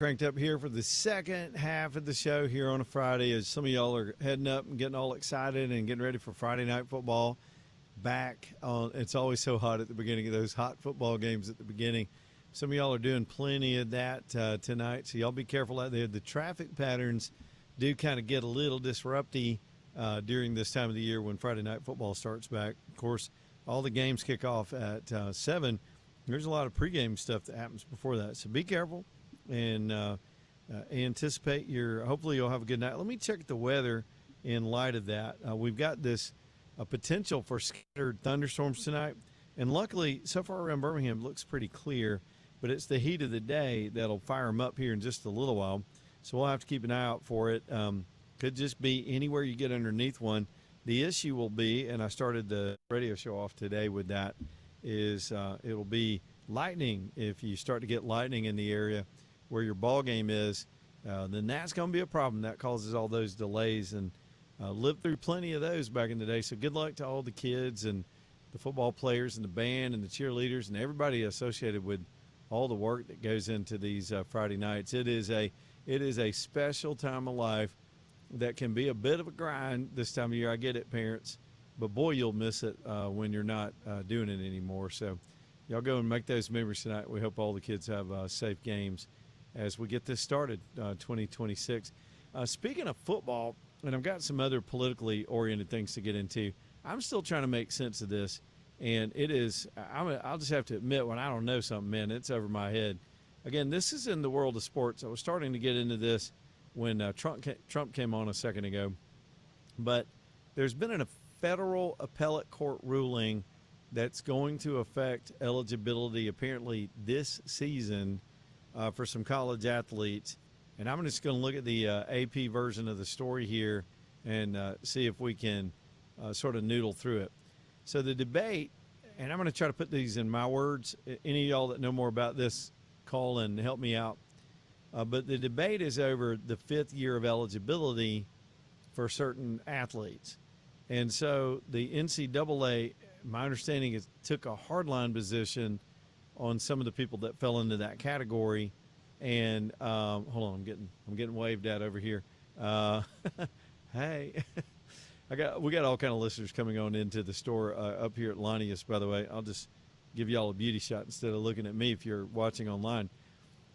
Cranked up here for the second half of the show here on a Friday as some of y'all are heading up and getting all excited and getting ready for Friday night football. Back on, it's always so hot at the beginning of those hot football games at the beginning. Some of y'all are doing plenty of that tonight, so y'all be careful out there. The traffic patterns do kind of get a little disrupty during this time of the year when Friday night football starts back. Of course, all the games kick off at 7. There's a lot of pregame stuff that happens before that, so be careful and anticipate hopefully you'll have a good night. Let me check the weather in light of that. We've got this potential for scattered thunderstorms tonight, and luckily so far around Birmingham it looks pretty clear, but it's the heat of the day that'll fire them up here in just a little while, so we'll have to keep an eye out for it. Could just be anywhere you get underneath one. The issue will be, and I started the radio show off today with that, is it'll be lightning. If you start to get lightning in the area where your ball game is, then that's going to be a problem. That causes all those delays, and lived through plenty of those back in the day. So good luck to all the kids and the football players and the band and the cheerleaders and everybody associated with all the work that goes into these Friday nights. It is a special time of life that can be a bit of a grind this time of year. I get it, parents, but boy, you'll miss it when you're not doing it anymore. So y'all go and make those memories tonight. We hope all the kids have safe games as we get this started, 2026. Speaking of football, and I've got some other politically oriented things to get into, I'm still trying to make sense of this, and I'll just have to admit, when I don't know something, man, it's over my head. Again, this is in the world of sports. I was starting to get into this when Trump came on a second ago, but there's been a federal appellate court ruling that's going to affect eligibility apparently this season for some college athletes. And I'm just going to look at the AP version of the story here and see if we can sort of noodle through it. So the debate, and I'm going to try to put these in my words. Any of y'all that know more about this, call and help me out. But the debate is over the 5th year of eligibility for certain athletes. And so the NCAA, my understanding is, took a hardline position on some of the people that fell into that category. And hold on, I'm getting waved at over here. Hey, we got all kind of listeners coming on into the store up here at Lanius. By the way, I'll just give y'all a beauty shot instead of looking at me if you're watching online.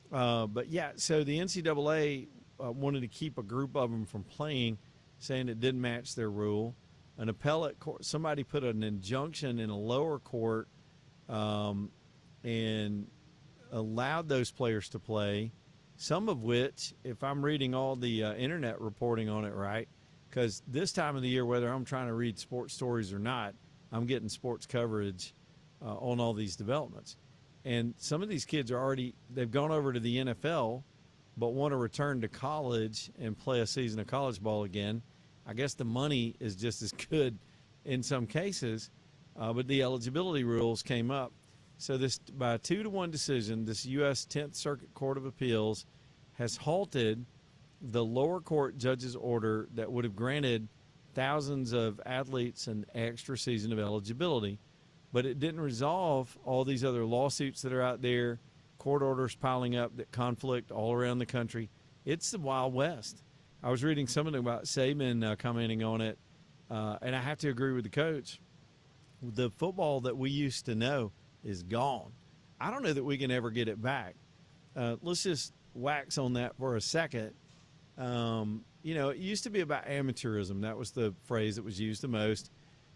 But yeah, so the NCAA wanted to keep a group of them from playing, saying it didn't match their rule. An appellate court, somebody put an injunction in a lower court and allowed those players to play, some of which, if I'm reading all the internet reporting on it right, because this time of the year, whether I'm trying to read sports stories or not, I'm getting sports coverage on all these developments. And some of these kids they've gone over to the NFL, but want to return to college and play a season of college ball again. I guess the money is just as good in some cases, but the eligibility rules came up. So this, by a 2-1 decision, this U.S. 10th Circuit Court of Appeals has halted the lower court judge's order that would have granted thousands of athletes an extra season of eligibility. But it didn't resolve all these other lawsuits that are out there, court orders piling up that conflict all around the country. It's the Wild West. I was reading something about Saban commenting on it, and I have to agree with the coach. The football that we used to know is gone. I don't know that we can ever get it back. Let's just wax on that for a second. It used to be about amateurism. That was the phrase that was used the most.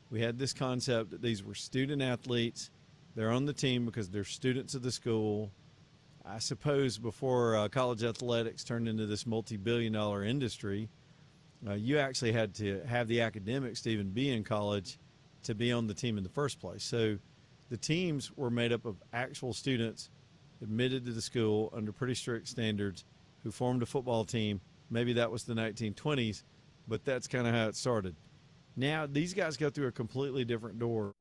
We had this concept that these were student athletes. They're on the team because they're students of the school. I suppose before college athletics turned into this multi-billion-dollar industry, you actually had to have the academics to even be in college to be on the team in the first place. So the teams were made up of actual students admitted to the school under pretty strict standards who formed a football team. Maybe that was the 1920s, but that's kind of how it started. Now these guys go through a completely different door.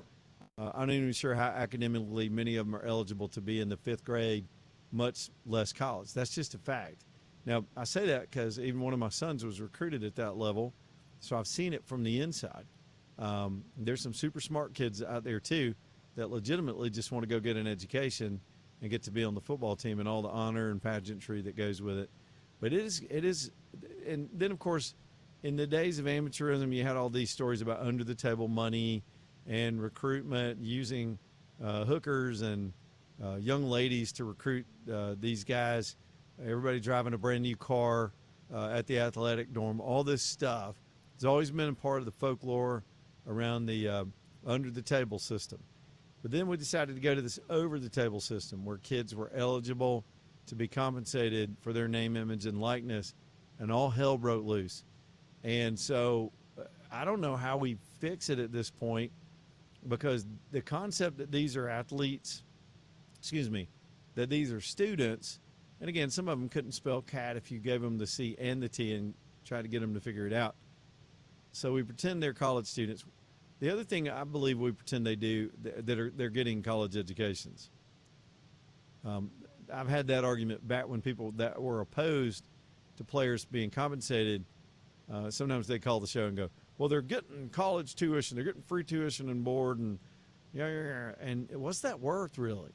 I'm not even sure how academically many of them are eligible to be in the 5th grade, much less college. That's just a fact. Now, I say that because even one of my sons was recruited at that level, so I've seen it from the inside. There's some super smart kids out there, too, that legitimately just want to go get an education and get to be on the football team and all the honor and pageantry that goes with it. But it is, and then of course, in the days of amateurism, you had all these stories about under the table money and recruitment using hookers and young ladies to recruit these guys. Everybody driving a brand new car at the athletic dorm. All this stuff has always been a part of the folklore around the under the table system. But then we decided to go to this over the table system where kids were eligible to be compensated for their name, image, and likeness, and all hell broke loose. And so I don't know how we fix it at this point, because the concept that these are athletes, that these are students, and again, some of them couldn't spell cat if you gave them the C and the T and tried to get them to figure it out. So we pretend they're college students. The other thing I believe we pretend they do, they're getting college educations. I've had that argument back when people that were opposed to players being compensated, sometimes they call the show and go, well, they're getting college tuition, they're getting free tuition and board, and and what's that worth really?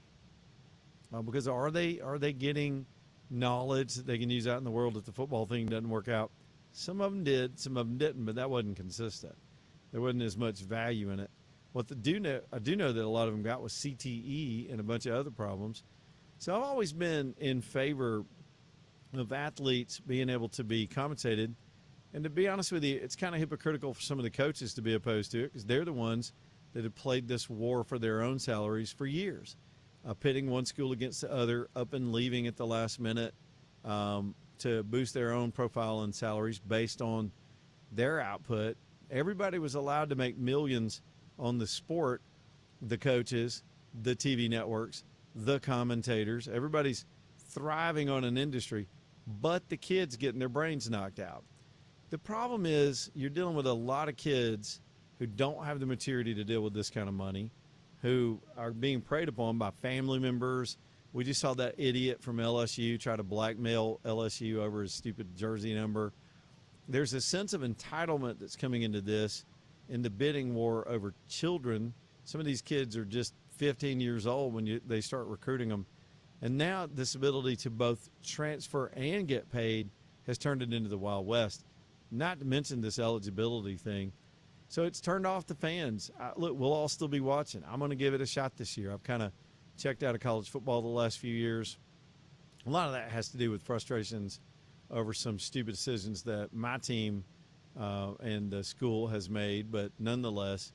Because are they getting knowledge that they can use out in the world if the football thing doesn't work out? Some of them did, some of them didn't, but that wasn't consistent. There wasn't as much value in it. What I do know that a lot of them got was CTE and a bunch of other problems. So I've always been in favor of athletes being able to be compensated. And to be honest with you, it's kind of hypocritical for some of the coaches to be opposed to it, because they're the ones that have played this war for their own salaries for years, pitting one school against the other, up and leaving at the last minute to boost their own profile and salaries based on their output. Everybody was allowed to make millions on the sport, the coaches, the TV networks, the commentators. Everybody's thriving on an industry, but the kids getting their brains knocked out. The problem is you're dealing with a lot of kids who don't have the maturity to deal with this kind of money, who are being preyed upon by family members. We just saw that idiot from LSU try to blackmail LSU over his stupid jersey number. There's a sense of entitlement that's coming into this in the bidding war over children. Some of these kids are just 15 years old when they start recruiting them. And now this ability to both transfer and get paid has turned it into the Wild West, not to mention this eligibility thing. So it's turned off the fans. Look, we'll all still be watching. I'm going to give it a shot this year. I've kind of checked out of college football the last few years. A lot of that has to do with frustrations over some stupid decisions that my team and the school has made, but nonetheless,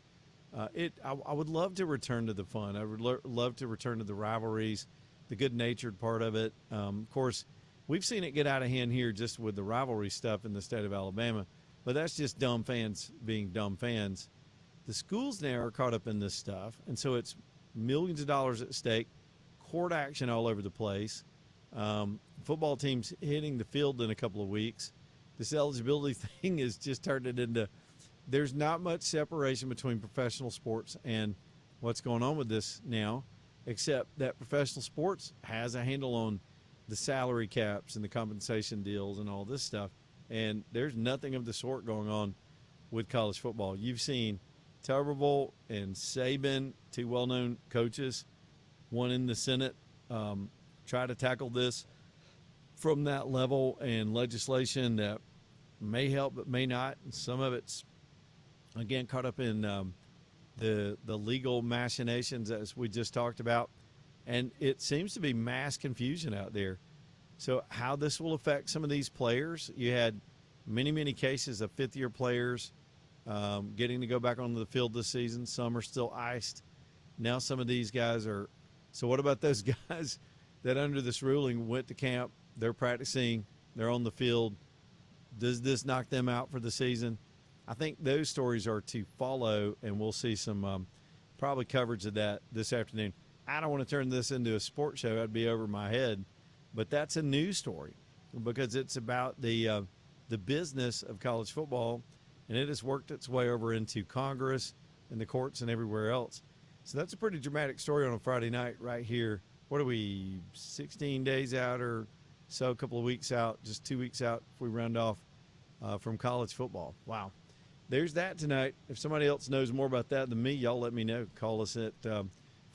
I would love to return to the fun. I would love to return to the rivalries, the good-natured part of it. Of course, we've seen it get out of hand here just with the rivalry stuff in the state of Alabama, but that's just dumb fans being dumb fans. The schools now are caught up in this stuff, and so it's millions of dollars at stake, court action all over the place. Football teams hitting the field in a couple of weeks. This eligibility thing is just turned it into, there's not much separation between professional sports and what's going on with this now, except that professional sports has a handle on the salary caps and the compensation deals and all this stuff. And there's nothing of the sort going on with college football. You've seen Tuberville and Saban, two well-known coaches, one in the Senate, try to tackle this from that level, and legislation that may help but may not. And some of it's, again, caught up in the legal machinations as we just talked about. And it seems to be mass confusion out there. So how this will affect some of these players, you had many, many cases of fifth-year players getting to go back onto the field this season. Some are still iced. Now some of these guys are. So what about those guys that under this ruling went to camp, they're practicing, they're on the field? Does this knock them out for the season? I think those stories are to follow, and we'll see some probably coverage of that this afternoon. I don't want to turn this into a sports show. That'd be over my head. But that's a news story because it's about the business of college football, and it has worked its way over into Congress and the courts and everywhere else. So that's a pretty dramatic story on a Friday night right here. What are we, 16 days out or so, a couple of weeks out, just 2 weeks out if we round off from college football. Wow. There's that tonight. If somebody else knows more about that than me, y'all let me know. Call us at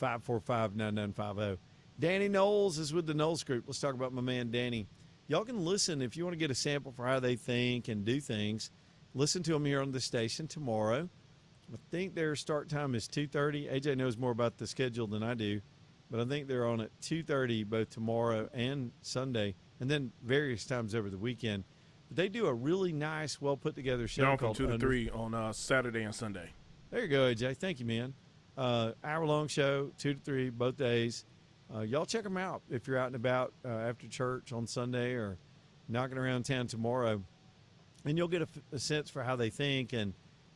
545-9950. Danny Knowles is with the Knowles Group. Let's talk about my man Danny. Y'all can listen if you want to get a sample for how they think and do things. Listen to them here on the station tomorrow. I think their start time is 2:30. AJ knows more about the schedule than I do, but I think they're on at 2:30 both tomorrow and Sunday, and then various times over the weekend. But they do a really nice, well put together show They're on called from 2 to 3 on Saturday and Sunday. There you go, AJ. Thank you, man. Hour-long show, 2 to 3, both days. Y'all check them out if you're out and about after church on Sunday or knocking around town tomorrow. And you'll get a sense for how they think and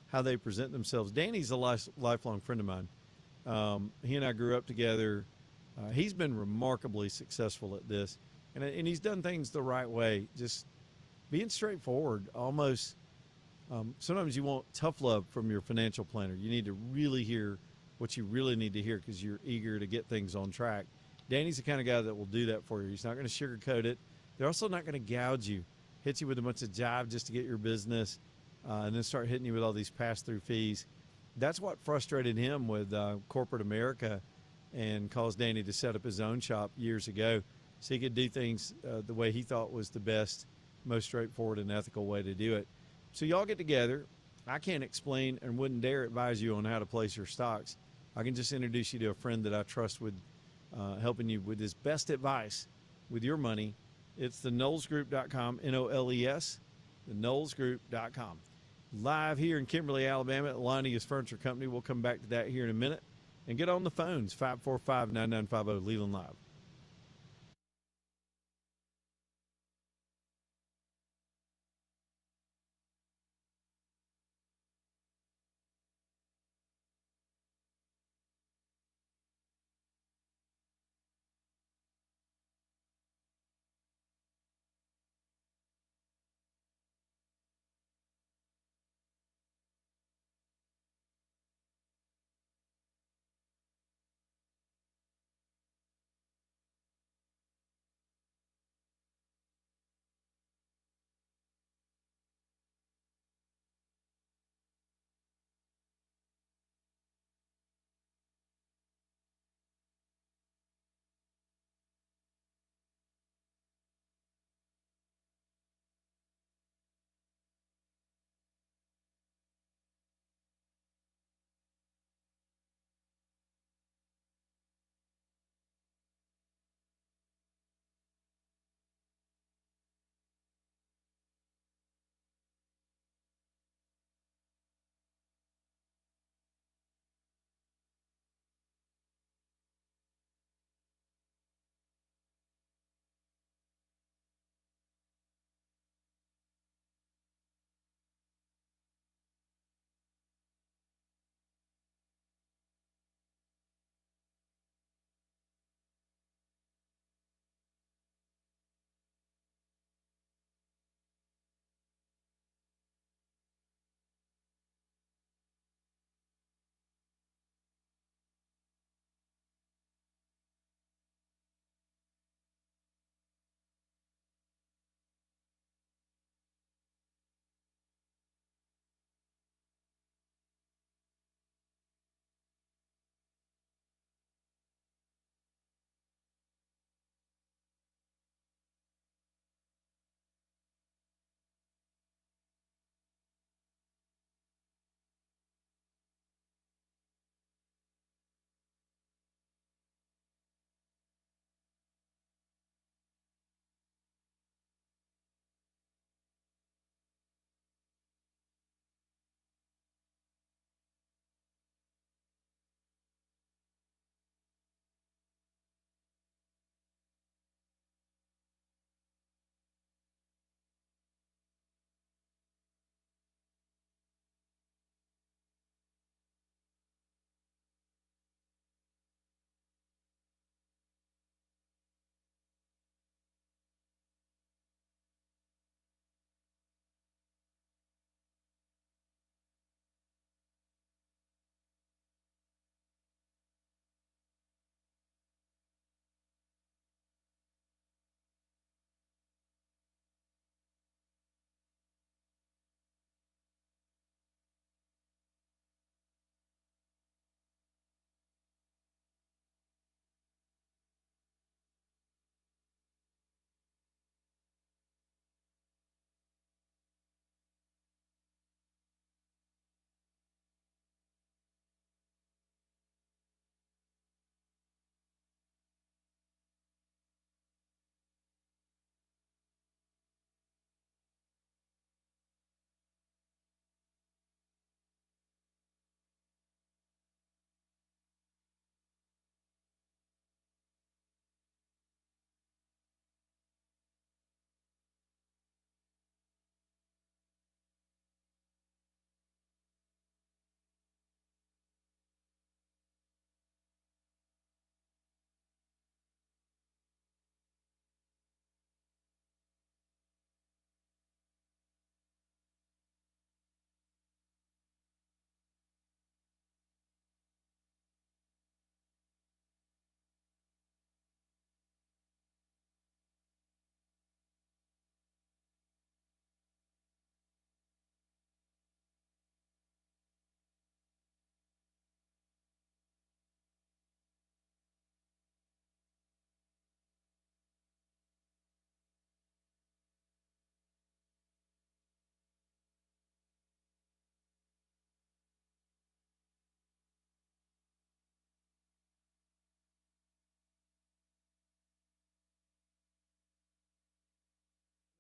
how they present themselves. Danny's a lifelong friend of mine. He and I grew up together. He's been remarkably successful at this. And he's done things the right way, just being straightforward, almost – sometimes you want tough love from your financial planner. You need to really hear what you really need to hear because you're eager to get things on track. Danny's the kind of guy that will do that for you. He's not going to sugarcoat it. They're also not going to gouge you, hit you with a bunch of jive just to get your business, and then start hitting you with all these pass-through fees. That's what frustrated him with corporate America and caused Danny to set up his own shop years ago so he could do things the way he thought was the best, most straightforward and ethical way to do it. So y'all get together. I can't explain and wouldn't dare advise you on how to place your stocks. I can just introduce you to a friend that I trust with helping you with his best advice with your money. It's the KnowlesGroup.com, N-O-L-E-S, the KnowlesGroup.com. Live here in Kimberly, Alabama at Lonnie's Furniture Company. We'll come back to that here in a minute. And get on the phones, 545-9950, Leland Live.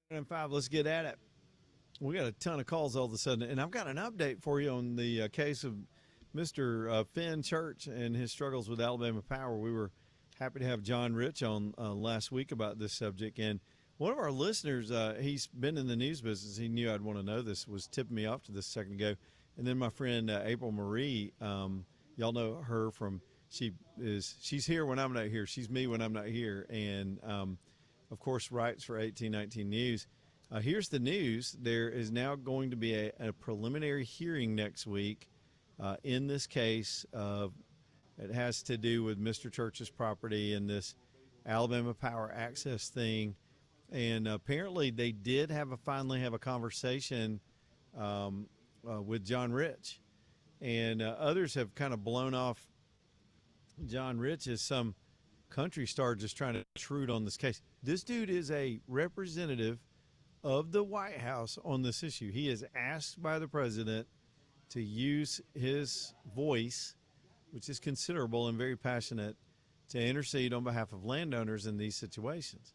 And 5, let's get at it. We got a ton of calls all of a sudden, and I've got an update for you on the case of Mr. Finn Church and his struggles with Alabama Power. We were happy to have John Rich on last week about this subject, and one of our listeners, he's been in the news business. He knew I'd want to know this, was tipping me off to this a second ago. And then my friend April Marie, y'all know her from, she's here when I'm not here. She's me when I'm not here, and of course writes for 1819 News. Here's the news. There is now going to be a preliminary hearing next week in this case. It has to do with Mr. Church's property and this Alabama Power Access thing. And apparently they did finally have a conversation with John Rich. And others have kind of blown off John Rich as some country star just trying to intrude on this case. This dude is a representative of the White House on this issue. He is asked by the president to use his voice, which is considerable and very passionate, to intercede on behalf of landowners in these situations.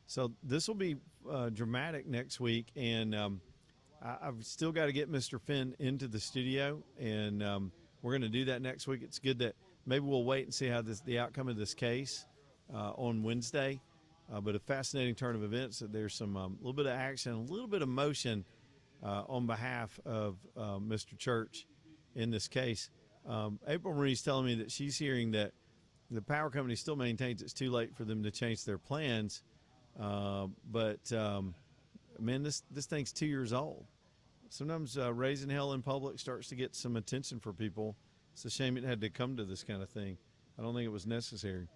So this will be dramatic next week, and I've still got to get Mr. Finn into the studio, and we're going to do that next week. It's good that maybe we'll wait and see how the outcome of this case on Wednesday. But a fascinating turn of events. That there's some little bit of action, a little bit of motion on behalf of Mr. Church in this case. April Marie's telling me that she's hearing that the power company still maintains it's too late for them to change their plans. But man, this thing's 2 years old. Sometimes raising hell in public starts to get some attention for people. It's a shame it had to come to this kind of thing. I don't think it was necessary.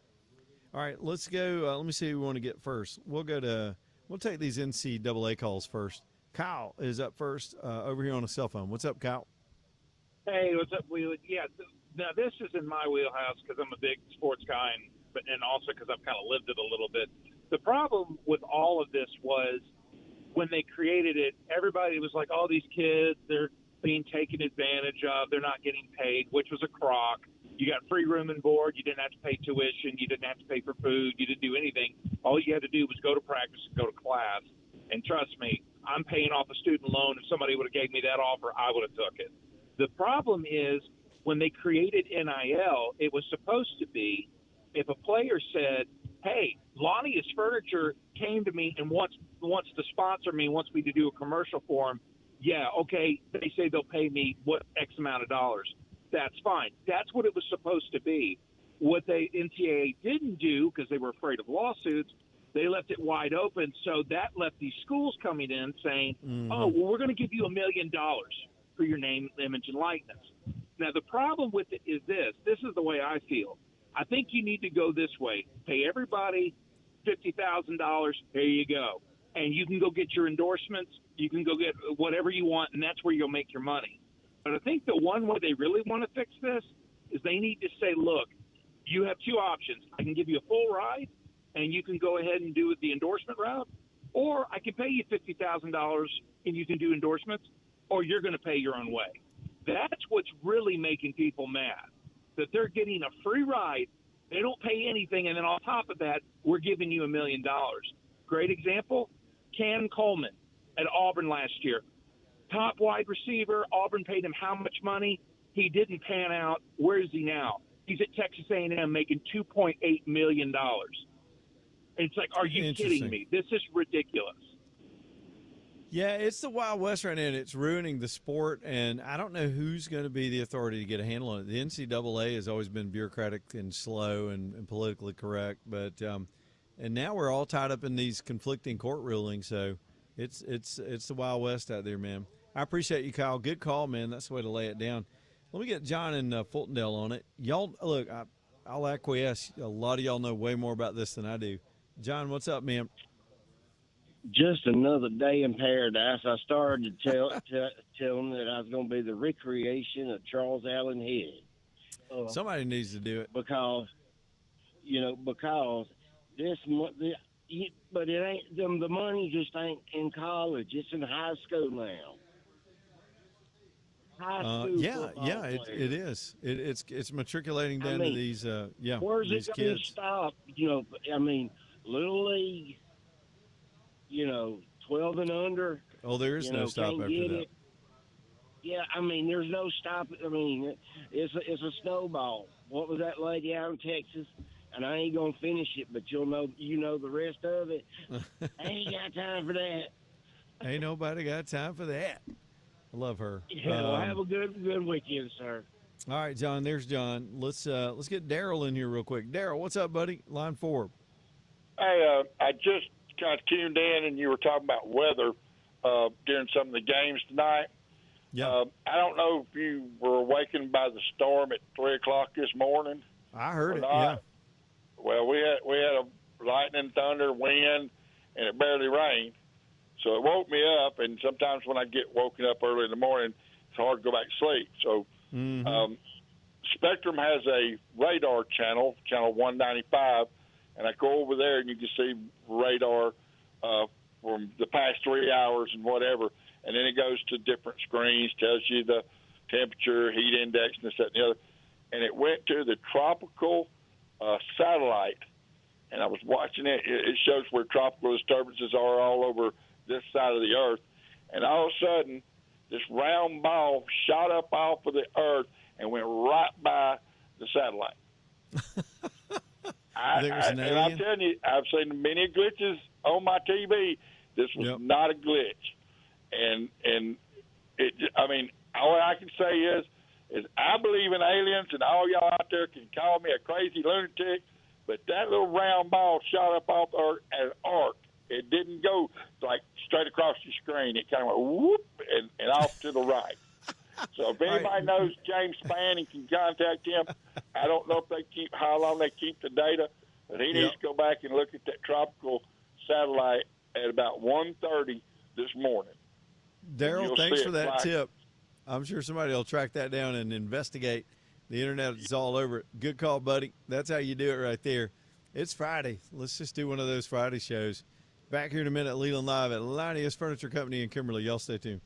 All right, let's go. Let me see who we want to get first. We'll take these NCAA calls first. Kyle is up first over here on a cell phone. What's up, Kyle? Hey, what's up, Wheeler? Yeah, now this is in my wheelhouse because I'm a big sports guy, and also because I've kind of lived it a little bit. The problem with all of this was when they created it, everybody was like, "Oh, these kids, they're being taken advantage of. They're not getting paid," which was a crock. You got free room and board. You didn't have to pay tuition. You didn't have to pay for food. You didn't do anything. All you had to do was go to practice and go to class. And trust me, I'm paying off a student loan. If somebody would have gave me that offer, I would have took it. The problem is when they created NIL, it was supposed to be if a player said, "Hey, Lonnie's Furniture came to me and wants to sponsor me, wants me to do a commercial for him." Yeah, okay, they say they'll pay me what X amount of dollars. That's fine. That's what it was supposed to be. What the NCAA didn't do, because they were afraid of lawsuits, they left it wide open. So that left these schools coming in saying, "Oh, well, we're going to give you $1 million for your name, image, and likeness." Now, the problem with it is this. This is the way I feel. I think you need to go this way. Pay everybody $50,000. There you go. And you can go get your endorsements. You can go get whatever you want, and that's where you'll make your money. But I think the one way they really want to fix this is they need to say, look, you have two options. I can give you a full ride, and you can go ahead and do the endorsement route, or I can pay you $50,000 and you can do endorsements, or you're going to pay your own way. That's what's really making people mad, that they're getting a free ride. They don't pay anything, and then on top of that, we're giving you $1 million. Great example, Cam Coleman at Auburn last year. Top wide receiver. Auburn paid him how much money? He didn't pan out. Where is he now? He's at Texas A&M making $2.8 million. And it's like, are you kidding me? This is ridiculous. Yeah, it's the Wild West right now, and it's ruining the sport, and I don't know who's going to be the authority to get a handle on it. The NCAA has always been bureaucratic and slow and politically correct, but and now we're all tied up in these conflicting court rulings, so it's the Wild West out there, man. I appreciate you, Kyle. Good call, man. That's the way to lay it down. Let me get John and Fultondale on it. Y'all, look, I'll acquiesce. A lot of y'all know way more about this than I do. John, what's up, man? Just another day in paradise. I started to tell them that I was going to be the recreation of Charles Allen Head. Somebody needs to do it. Because this, but it ain't, the money just ain't in college. It's in high school now. It is. It's matriculating down to these Where's these it going kids. to stop? Little league, 12 and under, Oh, there is no stop can't after get that. it. Yeah, I mean, there's no stop. I mean, it's a snowball. What was that lady out in Texas? And I ain't gonna finish it, but you know the rest of it. I ain't got time for that. Ain't nobody got time for that. I love her. Yeah, well, have a good weekend, sir. All right, John. There's John. Let's get Daryl in here real quick. Daryl, what's up, buddy? Line 4. Hey, I just kind of tuned in, and you were talking about weather during some of the games tonight. Yeah, I don't know if you were awakened by the storm at 3:00 this morning. I heard or it. not. Yeah. Well, we had a lightning, thunder, wind, and it barely rained. So it woke me up, and sometimes when I get woken up early in the morning, it's hard to go back to sleep. So Spectrum has a radar channel 195, and I go over there and you can see radar from the past 3 hours and whatever, and then it goes to different screens, tells you the temperature, heat index, and this, that, and the other. And it went to the tropical satellite, and I was watching it. It shows where tropical disturbances are all over this side of the earth, and all of a sudden, this round ball shot up off of the earth and went right by the satellite. think it was an and I'm alien? telling you, I've seen many glitches on my TV. This was not a glitch, and it. I mean, all I can say is I believe in aliens, and all y'all out there can call me a crazy lunatic, but that little round ball shot up off an arc. It didn't go like straight across the screen. It kind of went whoop and off to the right. So if anybody knows James Spann and can contact him, I don't know if how long they keep the data, but he needs to go back and look at that tropical satellite at about 1:30 this morning. Daryl, thanks for that tip. I'm sure somebody will track that down and investigate. The internet is all over it. Good call, buddy. That's how you do it right there. It's Friday. Let's just do one of those Friday shows. Back here in a minute, Leland Live at Linnaeus Furniture Company in Kimberly. Y'all stay tuned.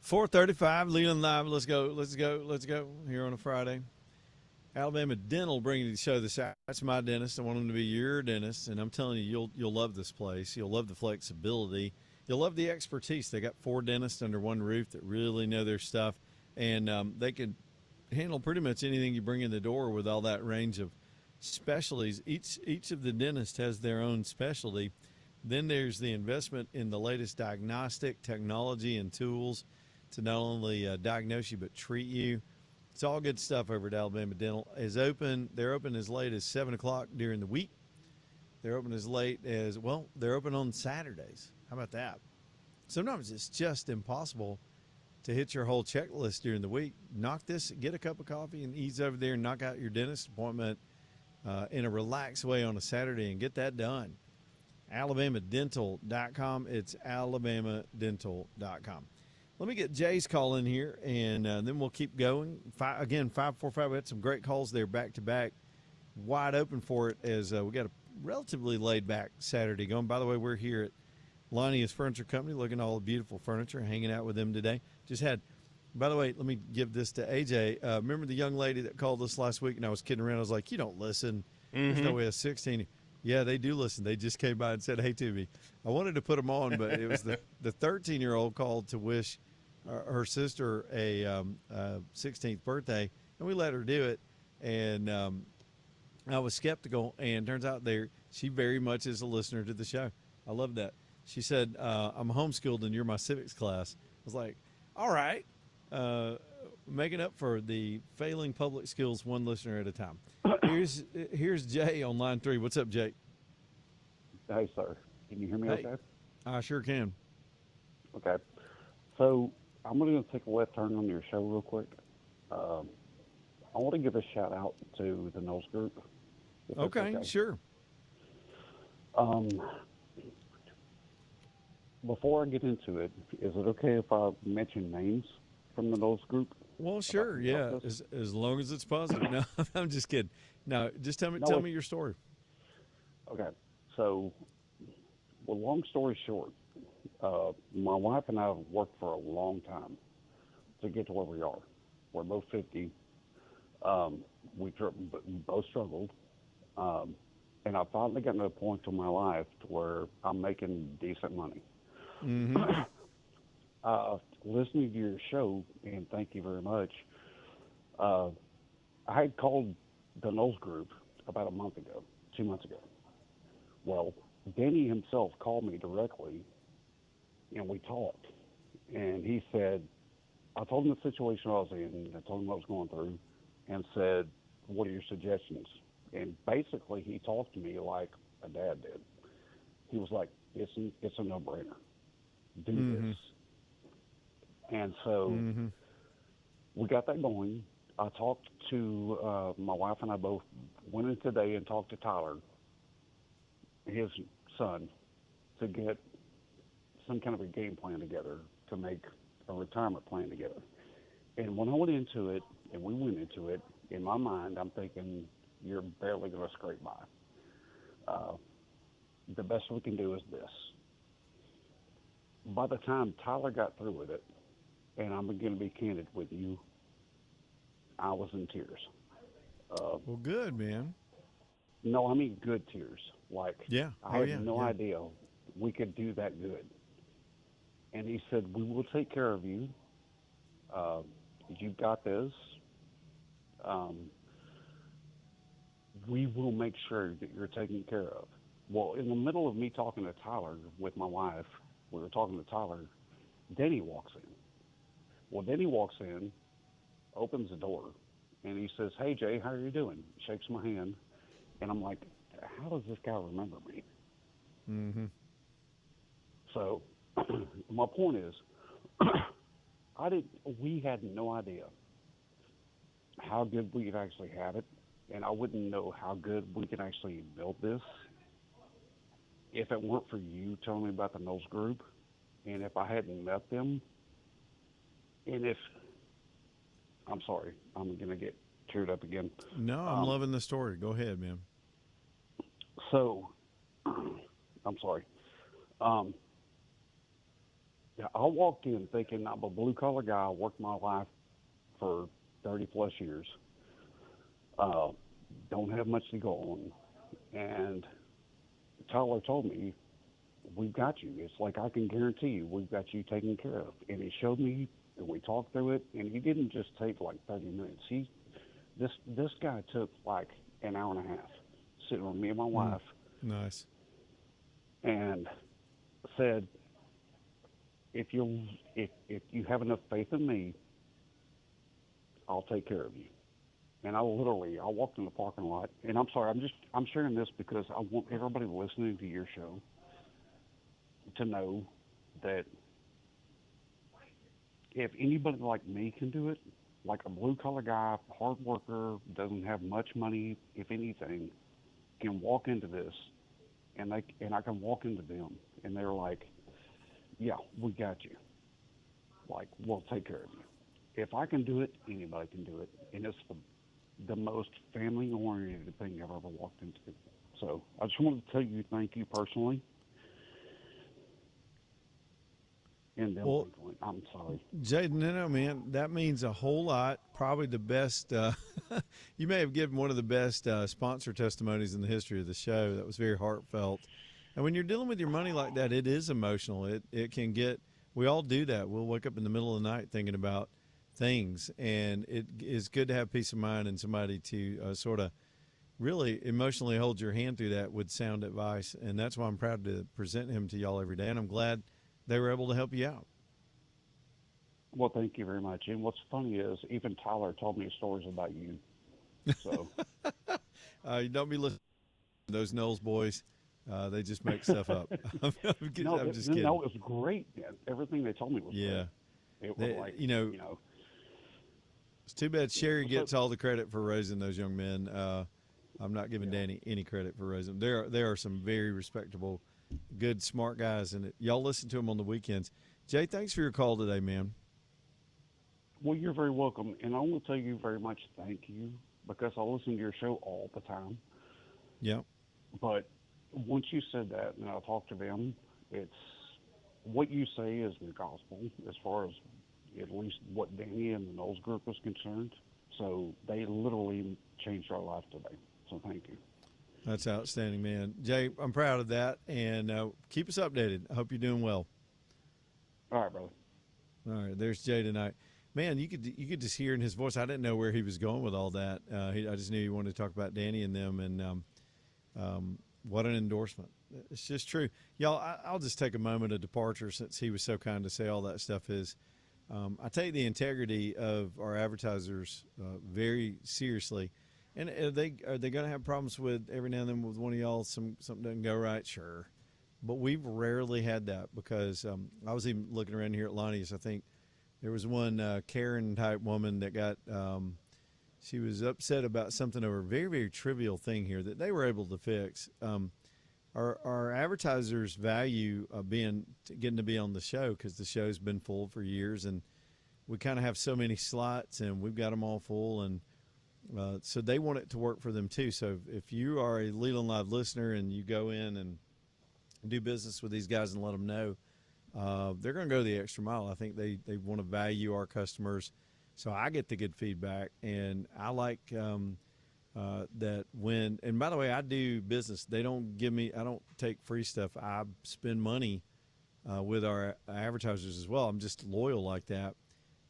4:35, Leland Live. Let's go here on a Friday. Alabama Dental bringing the show this out. That's my dentist. I want him to be your dentist, and I'm telling you, you'll love this place. You'll love the flexibility. You'll love the expertise. They got 4 dentists under one roof that really know their stuff, and they can handle pretty much anything you bring in the door with all that range of specialties. Each of the dentists has their own specialty. Then there's the investment in the latest diagnostic technology and tools to not only diagnose you but treat you. It's all good stuff over at Alabama Dental. They're open as late as 7 o'clock during the week. They're open as late as, well, they're open on Saturdays. How about that? Sometimes it's just impossible to hit your whole checklist during the week. Get a cup of coffee and ease over there and knock out your dentist appointment in a relaxed way on a Saturday and get that done. AlabamaDental.com. It's AlabamaDental.com. Let me get Jay's call in here, and then we'll keep going. 545. We had some great calls there back-to-back. Wide open for it as we got a relatively laid-back Saturday going. By the way, we're here at Lonnie's Furniture Company looking at all the beautiful furniture, hanging out with them today. By the way, let me give this to AJ. Remember the young lady that called us last week, and I was kidding around. I was like, you don't listen. There's no way a 16. Yeah, they do listen. They just came by and said hey to me. I wanted to put them on, but it was the 13-year-old called to wish her sister a 16th birthday, and we let her do it. And I was skeptical, and turns out she very much is a listener to the show. I love that. She said, I'm homeschooled, and you're my civics class. I was like, all right. Making up for the failing public skills one listener at a time. Here's Jay on line 3. What's up, Jay? Hey, sir. Can you hear me okay? I sure can. Okay. So I'm going to take a left turn on your show real quick. I want to give a shout out to the Knowles Group. Okay, sure. Before I get into it, is it okay if I mention names from the Knowles Group? Well, sure, yeah, as long as it's positive. No, I'm just kidding. No, just tell me your story. Okay, so, well, long story short, my wife and I have worked for a long time to get to where we are. We're both 50. We both struggled, and I've finally gotten to a point in my life to where I'm making decent money. Mm-hmm. Listening to your show, and thank you very much, I had called the Knowles Group about 2 months ago. Well, Denny himself called me directly, and we talked. And he said, I told him the situation I was in, I told him what I was going through, and said, what are your suggestions? And basically, he talked to me like a dad did. He was like, it's a no-brainer. Do this. And so we got that going. I talked to my wife and I both went in today and talked to Tyler, his son, to get some kind of a game plan together to make a retirement plan together. And when I went into it, and we went into it, in my mind, I'm thinking, you're barely going to scrape by. The best we can do is this. By the time Tyler got through with it, and I'm going to be candid with you, I was in tears. Well, good, man. No, I mean good tears. Like, yeah. I had no idea we could do that good. And he said, we will take care of you. You've got this. We will make sure that you're taken care of. Well, in the middle of me talking to Tyler with my wife, we were talking to Tyler, Denny walks in. Well, Denny walks in, opens the door, and he says, hey, Jay, how are you doing? Shakes my hand. And I'm like, how does this guy remember me? Mm-hmm. So my point is, we had no idea how good we could actually have it, and I wouldn't know how good we could actually build this if it weren't for you telling me about the Knowles Group, and if I hadn't met them, and if, I'm sorry, I'm going to get teared up again. No, I'm loving the story. Go ahead, man. So, I'm sorry. Yeah, I walked in thinking I'm a blue collar guy. I worked my life for 30 plus years. Uh, don't have much to go on. And Tyler told me, we've got you. It's like, I can guarantee you, we've got you taken care of. And he showed me, and we talked through it. And he didn't just take like 30 minutes. This guy took like an hour and a half sitting with me and my wife. Nice. And said, if you have enough faith in me, I'll take care of you. And I walked in the parking lot, and I'm sorry, I'm sharing this because I want everybody listening to your show to know that if anybody like me can do it, like a blue collar guy, hard worker, doesn't have much money, if anything, can walk into this, and I can walk into them, and they're like, yeah, we got you. Like, we'll take care of you. If I can do it, anybody can do it. And it's the most family-oriented thing I've ever walked into. So I just wanted to tell you thank you personally. And then Well, I'm sorry. Jaden, no, man, that means a whole lot. Probably the best. You may have given one of the best sponsor testimonies in the history of the show. That was very heartfelt. And when you're dealing with your money like that, it is emotional. It can get. We all do that. We'll wake up in the middle of the night thinking about things, and it is good to have peace of mind and somebody to sort of really emotionally hold your hand through that with sound advice. And that's why I'm proud to present him to y'all every day. And I'm glad they were able to help you out. Well, thank you very much. And what's funny is even Tyler told me stories about you. So You don't be listening to those Knowles boys. They just make stuff up. I'm just kidding. No, it was great. Man. Everything they told me was Yeah. great. It was like, it's too bad Sherry gets all the credit for raising those young men. I'm not giving Danny any credit for raising them. There are some very respectable, good, smart guys, and y'all listen to them on the weekends. Jay, thanks for your call today, man. Well, you're very welcome. And I want to tell you very much thank you because I listen to your show all the time. Yeah. But once you said that and I talked to them, it's what you say is the gospel as far as at least what Danny and the Knowles group is concerned. So they literally changed our life today. So thank you. That's outstanding, man. Jay, I'm proud of that, and keep us updated. I hope you're doing well. All right, brother. All right, there's Jay tonight. Man, you could just hear in his voice. I didn't know where he was going with all that. I just knew he wanted to talk about Danny and them, and what an endorsement. It's just true. Y'all, I'll just take a moment of departure since he was so kind to say all that stuff is. I take the integrity of our advertisers very seriously. And are they going to have problems with every now and then with one of y'all, something doesn't go right? Sure. But we've rarely had that because I was even looking around here at Lonnie's. I think there was one Karen-type woman that got she was upset about something over a very, very trivial thing here that they were able to fix. Our advertisers value getting to be on the show because the show's been full for years, and we kind of have so many slots, and we've got them all full, and so they want it to work for them too. So if you are a Leland Live listener and you go in and do business with these guys and let them know, they're going to go the extra mile. I think they want to value our customers. So I get the good feedback, and I like that when, and by the way, I do business. They don't give me, I don't take free stuff. I spend money with our advertisers as well. I'm just loyal like that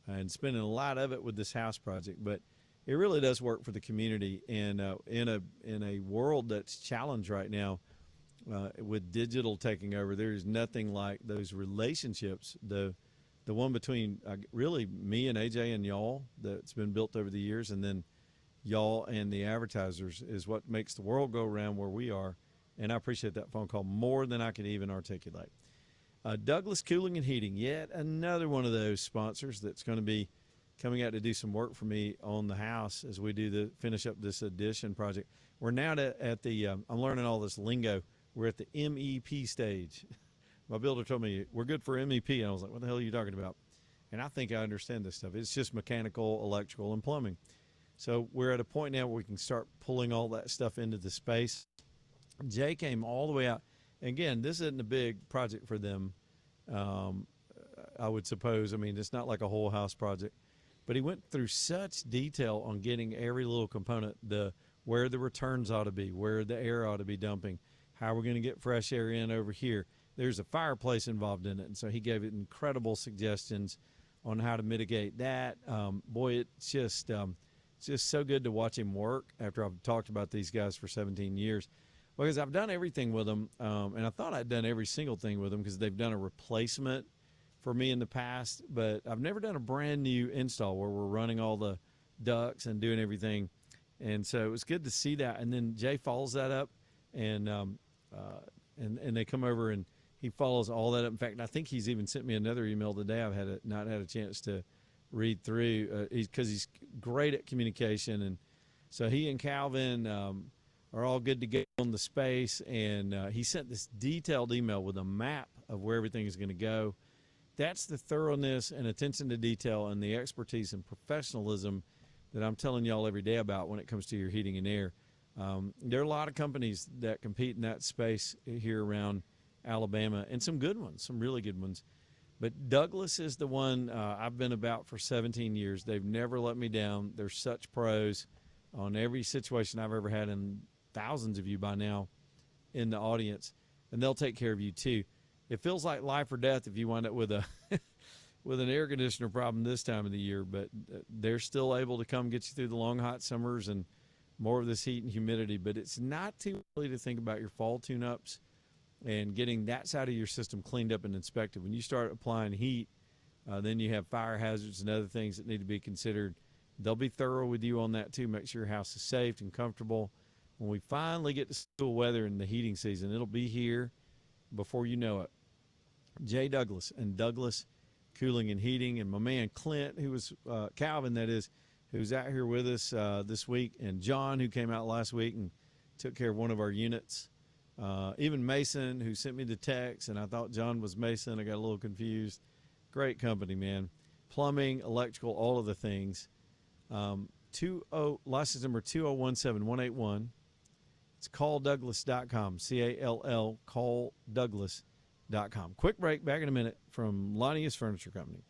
and spending a lot of it with this house project. But it really does work for the community. And in a world that's challenged right now with digital taking over, there's nothing like those relationships. The one between really me and AJ and y'all that's been built over the years, and then y'all and the advertisers is what makes the world go around where we are. And I appreciate that phone call more than I can even articulate. Douglas Cooling and Heating, yet another one of those sponsors that's going to be coming out to do some work for me on the house as we do finish up this addition project. We're now at the I'm learning all this lingo. We're at the MEP stage. My builder told me we're good for MEP, and I was like, what the hell are you talking about? And I think I understand this stuff. It's just mechanical, electrical, and plumbing. So we're at a point now where we can start pulling all that stuff into the space. Jay came all the way out. Again, this isn't a big project for them. I would suppose. I mean, it's not like a whole house project, but he went through such detail on getting every little component, where the returns ought to be, where the air ought to be dumping, how we're going to get fresh air in over here. There's a fireplace involved in it, and so he gave it incredible suggestions on how to mitigate that. Boy, it's just so good to watch him work after I've talked about these guys for 17 years. Because I've done everything with them, and I thought I'd done every single thing with them because they've done a replacement for me in the past, but I've never done a brand new install where we're running all the ducts and doing everything. And so it was good to see that. And then Jay follows that up, and they come over and he follows all that up. In fact, I think he's even sent me another email today I've not had a chance to read through because he's great at communication. And so he and Calvin are all good to go on the space. And he sent this detailed email with a map of where everything is going to go. That's the thoroughness and attention to detail and the expertise and professionalism that I'm telling y'all every day about when it comes to your heating and air. There are a lot of companies that compete in that space here around Alabama, and some good ones, some really good ones. But Douglas is the one I've been about for 17 years. They've never let me down. They're such pros on every situation I've ever had, and thousands of you by now in the audience, and they'll take care of you too. It feels like life or death if you wind up with a with an air conditioner problem this time of the year, but they're still able to come get you through the long, hot summers and more of this heat and humidity. But it's not too early to think about your fall tune-ups and getting that side of your system cleaned up and inspected. When you start applying heat, then you have fire hazards and other things that need to be considered. They'll be thorough with you on that too. Make sure your house is safe and comfortable. When we finally get to cool weather in the heating season, it'll be here before you know it. Jay Douglas and Douglas Cooling and Heating, and my man Clint, who was Calvin, that is, who's out here with us this week, and John, who came out last week and took care of one of our units. Even Mason, who sent me the text, and I thought John was Mason. I got a little confused. Great company, man. Plumbing, electrical, all of the things. License number 2017181. It's calldouglas.com, C-A-L-L, calldouglas.com. Quick break, back in a minute from Lonnie's Furniture Company.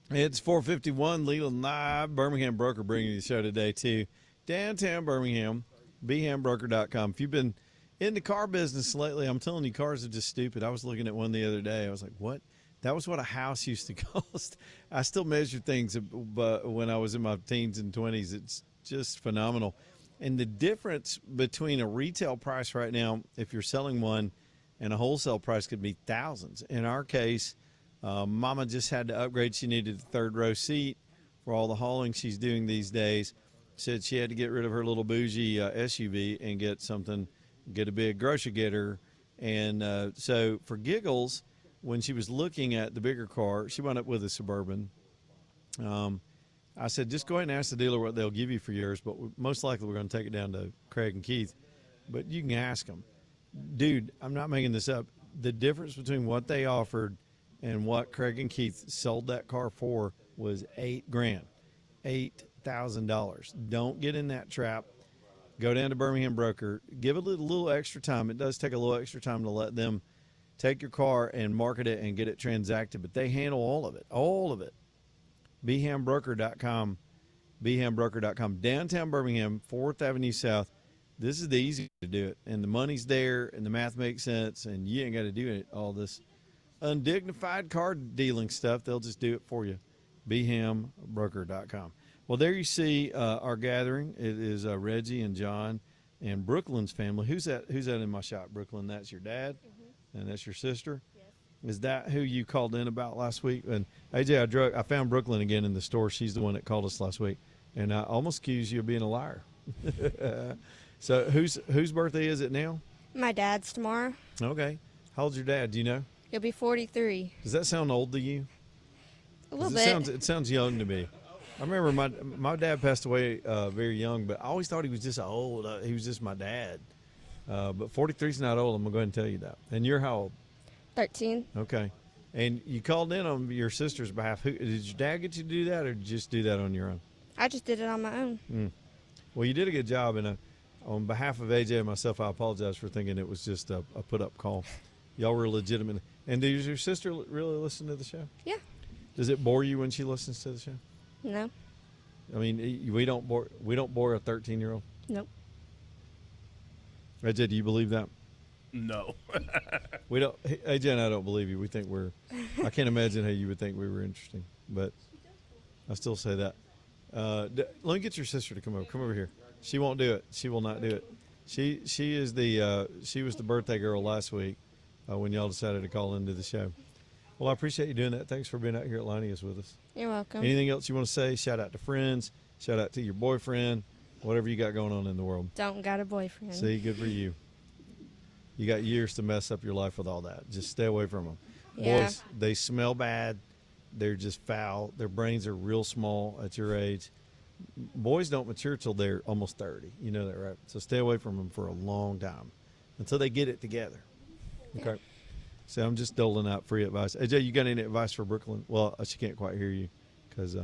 It's 4:51. Leland Live, Birmingham Broker bringing you the show today too. Downtown Birmingham, bhambroker.com. If you've been in the car business lately, I'm telling you, cars are just stupid. I was looking at one the other day. I was like, what? That was what a house used to cost. I still measure things, but when I was in my teens and 20s, it's just phenomenal. And the difference between a retail price right now, if you're selling one, and a wholesale price could be thousands. In our case, Mama just had to upgrade. She needed a third row seat for all the hauling she's doing these days. Said she had to get rid of her little bougie SUV and get a big grocery getter. And so for giggles, when she was looking at the bigger car, she wound up with a Suburban. I said, just go ahead and ask the dealer what they'll give you for yours, but most likely we're going to take it down to Craig and Keith. But you can ask them. Dude, I'm not making this up. The difference between what they offered and what Craig and Keith sold that car for was $8,000, $8,000. Don't get in that trap. Go down to Birmingham Broker. Give it a little extra time. It does take a little extra time to let them take your car and market it and get it transacted, but they handle all of it. bhambroker.com, bhambroker.com. Downtown Birmingham, 4th Avenue South. This is the easy way to do it, and the money's there, and the math makes sense, and you ain't got to do it, all this undignified car dealing stuff. They'll just do it for you. bhambroker.com. Well, there you see our gathering. It is Reggie and John and Brooklyn's family. Who's that in my shot, Brooklyn? That's your dad, and that's your sister? Yes. Is that who you called in about last week? And, AJ, I found Brooklyn again in the store. She's the one that called us last week, and I almost accused you of being a liar. So whose birthday is it now? My dad's tomorrow. Okay. How old's your dad? Do you know? He'll be 43. Does that sound old to you? A little bit. It sounds young to me. I remember my dad passed away very young, but I always thought he was just old. He was just my dad. But 43 is not old. I'm going to go ahead and tell you that. And you're how old? 13. Okay. And you called in on your sister's behalf. Did your dad get you to do that, or did you just do that on your own? I just did it on my own. Well, you did a good job, and on behalf of AJ and myself, I apologize for thinking it was just a put-up call. Y'all were legitimate. And does your sister really listen to the show? Yeah. Does it bore you when she listens to the show? No. I mean, we don't bore a 13-year-old? Nope. AJ, do you believe that? No. We don't. AJ and I don't believe you. We think I can't imagine how you would think we were interesting, but I still say that. Let me get your sister to come over. Come over here. She won't do it. She will not do it. She was the birthday girl last week when y'all decided to call into the show. Well, I appreciate you doing that. Thanks for being out here at Lanius with us. You're welcome. Anything else you want to say? Shout out to friends. Shout out to your boyfriend. Whatever you got going on in the world. Don't got a boyfriend. See, good for you. You got years to mess up your life with all that. Just stay away from them. Yeah. Boys, they smell bad. They're just foul. Their brains are real small at your age. Boys don't mature till they're almost 30. You know that, right? So stay away from them for a long time until they get it together. Okay. Yeah. So I'm just doling out free advice. AJ, you got any advice for Brooklyn? Well, she can't quite hear you because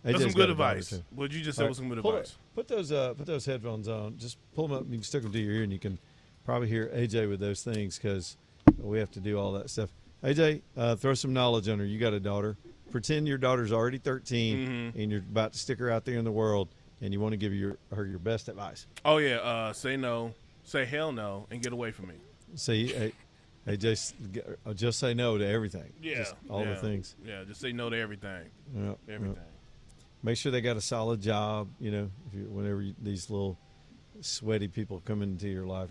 that's some good advice. What you just said was some good advice. Put those headphones on. Just pull them up. You can stick them to your ear, and you can probably hear AJ with those things because we have to do all that stuff. AJ, throw some knowledge on her. You got a daughter. Pretend your daughter's already 13 and you're about to stick her out there in the world, and you want to give her your best advice. Oh yeah, say no, say hell no, and get away from me. See, AJ, just say no to everything. Yeah, just all the things. Yeah, just say no to everything. Yeah, everything. Yeah. Make sure they got a solid job. You know, whenever these little sweaty people come into your life,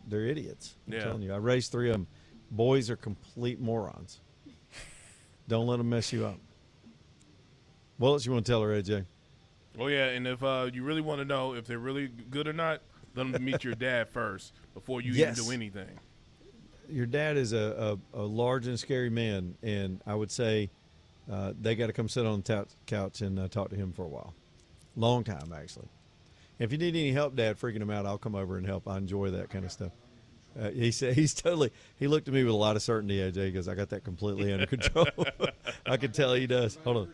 they're idiots. I'm telling you, I raised 3 of them. Boys are complete morons. Don't let them mess you up. What else you want to tell her, AJ? Oh, yeah, and if you really want to know if they're really good or not, let them meet your dad first before you even do anything. Your dad is a large and scary man, and I would say they got to come sit on the couch and talk to him for a while. Long time, actually. If you need any help, Dad, freaking him out, I'll come over and help. I enjoy that kind of stuff. He said he looked at me with a lot of certainty, AJ, because I got that completely under control. I could tell he does. Hold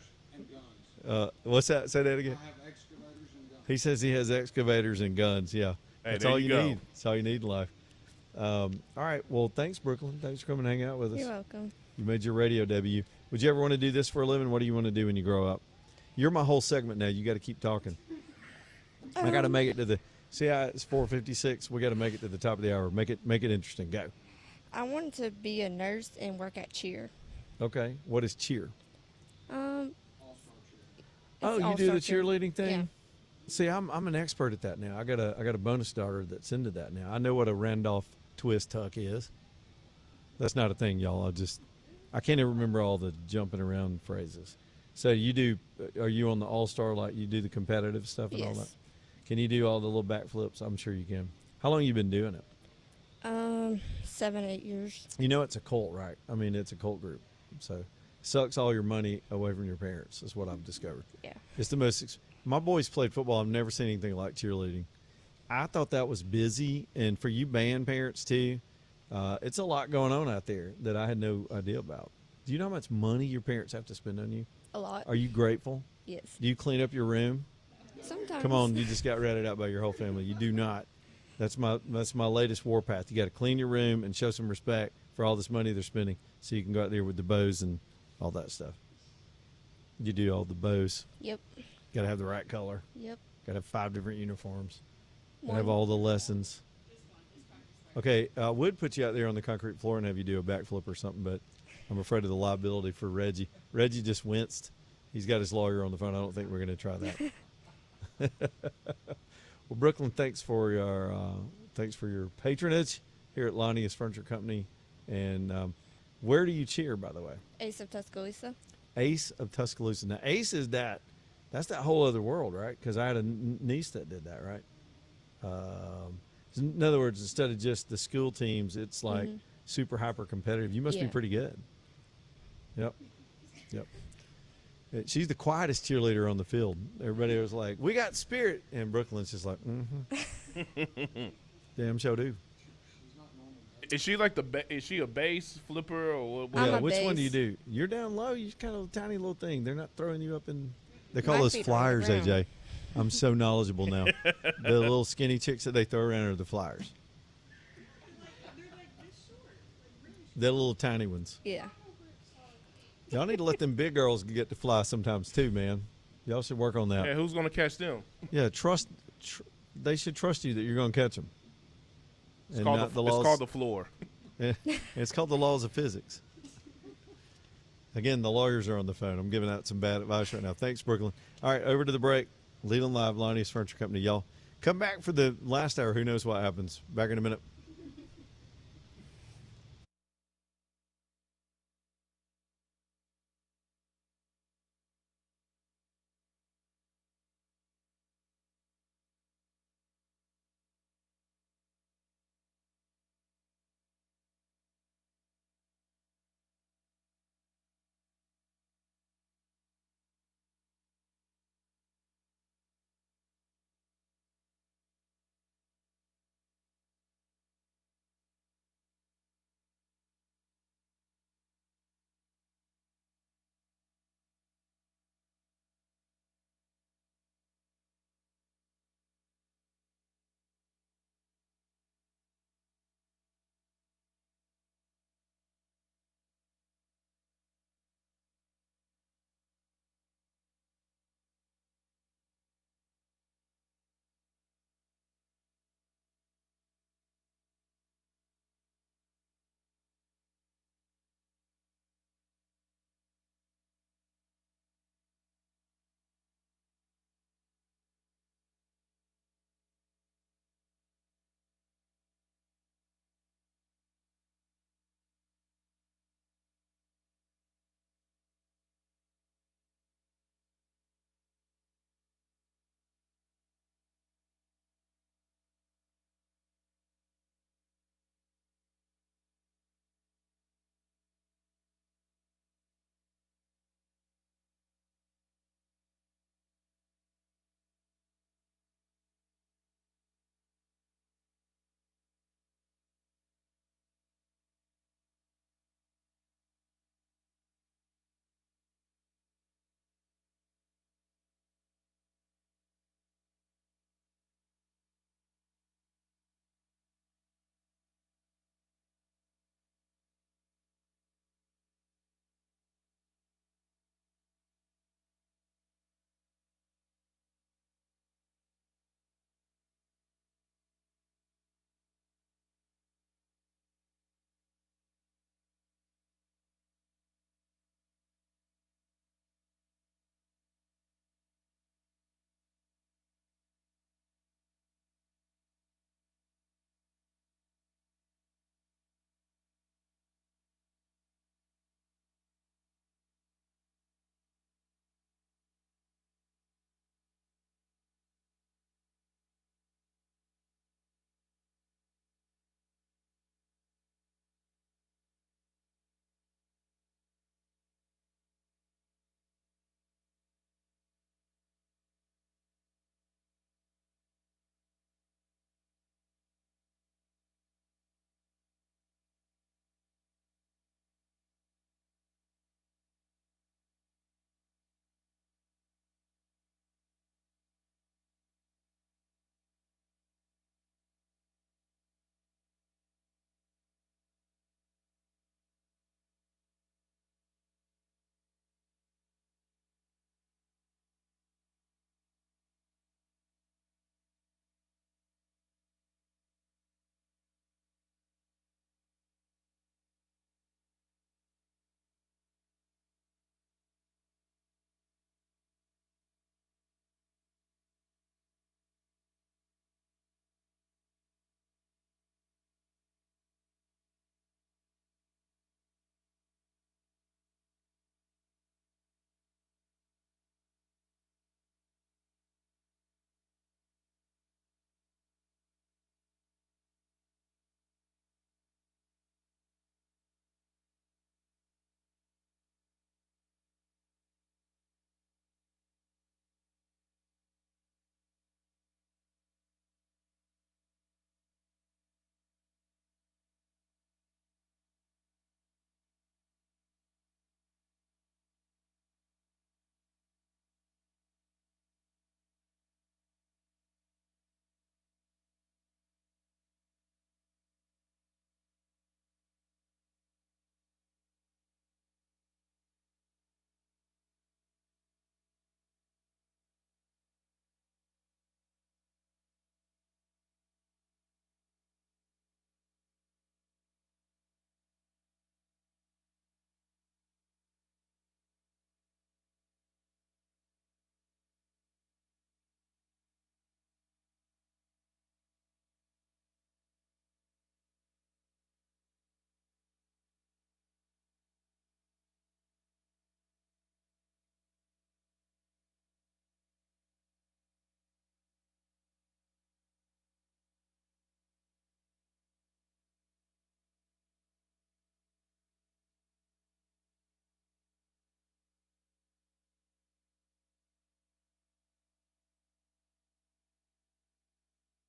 on. What's that? Say that again. I have excavators and guns. He says he has excavators and guns. Yeah. Hey, that's all you need. That's all you need in life. All right. Well, thanks, Brooklyn. Thanks for coming and hanging out with us. You're welcome. You made your radio debut. Would you ever want to do this for a living? What do you want to do when you grow up? You're my whole segment now. You got to keep talking. I got to make it to the. See how it's 4:56. We got to make it to the top of the hour. Make it interesting. Go. I wanted to be a nurse and work at cheer. Okay. What is cheer? It's Oh, you do all-star the cheer. cheerleading thing? Yeah. See, I'm an expert at that now. I got a bonus daughter that's into that now. I know what a Randolph twist tuck is. That's not a thing, y'all. I can't even remember all the jumping around phrases. So are you on the all-star, like you do the competitive stuff and all that? Yes. Can you do all the little backflips? I'm sure you can. How long you been doing it? 7, 8 years. You know it's a cult, right? I mean, it's a cult group. So sucks all your money away from your parents is what I've discovered. Yeah. It's the most my boys played football. I've never seen anything like cheerleading. I thought that was busy, and for you band parents too, it's a lot going on out there that I had no idea about. Do you know how much money your parents have to spend on you? A lot. Are you grateful? Yes. Do you clean up your room? Sometimes. Come on, you just got ratted out by your whole family. You do not. That's my latest warpath. You got to clean your room and show some respect for all this money they're spending, so you can go out there with the bows and all that stuff. You do all the bows. Yep. Got to have the right color. Yep. Got to have 5 different uniforms. And One. have all the lessons. Okay, I would put you out there on the concrete floor and have you do a backflip or something, but I'm afraid of the liability for Reggie. Reggie just winced. He's got his lawyer on the phone. I don't think we're going to try that. Well, Brooklyn, thanks for your patronage here at Lonnie's Furniture Company. And where do you cheer, by the way? Ace of Tuscaloosa. Ace of Tuscaloosa. Now, Ace is that's that whole other world, right? Because I had a niece that did that, right? In other words, instead of just the school teams, it's like super hyper competitive. You must be Yeah. pretty good. Yep. She's the quietest cheerleader on the field. Everybody was like, "We got spirit," and Brooklyn's just like, "Damn, show do." Is she like is she a base flipper or what? I'm Yeah, a which one do you base. do? You're down low. You're kind of a tiny little thing. They're not throwing you up in. They call My those feet are on the flyers, ground. AJ. I'm so knowledgeable now. The little skinny chicks that they throw around are the flyers. The little tiny ones. Yeah. Y'all need to let them big girls get to fly sometimes too, man. Y'all should work on that. Yeah, who's gonna catch them? Yeah, they should trust you that you're going to catch them. It's called the floor. It's called the laws of physics. Again, the lawyers are on the phone. I'm giving out some bad advice right now. Thanks, Brooklyn. All right, over to the break. Leland Live, Lonnie's Furniture Company. Y'all come back for the last hour. Who knows what happens? Back in a minute.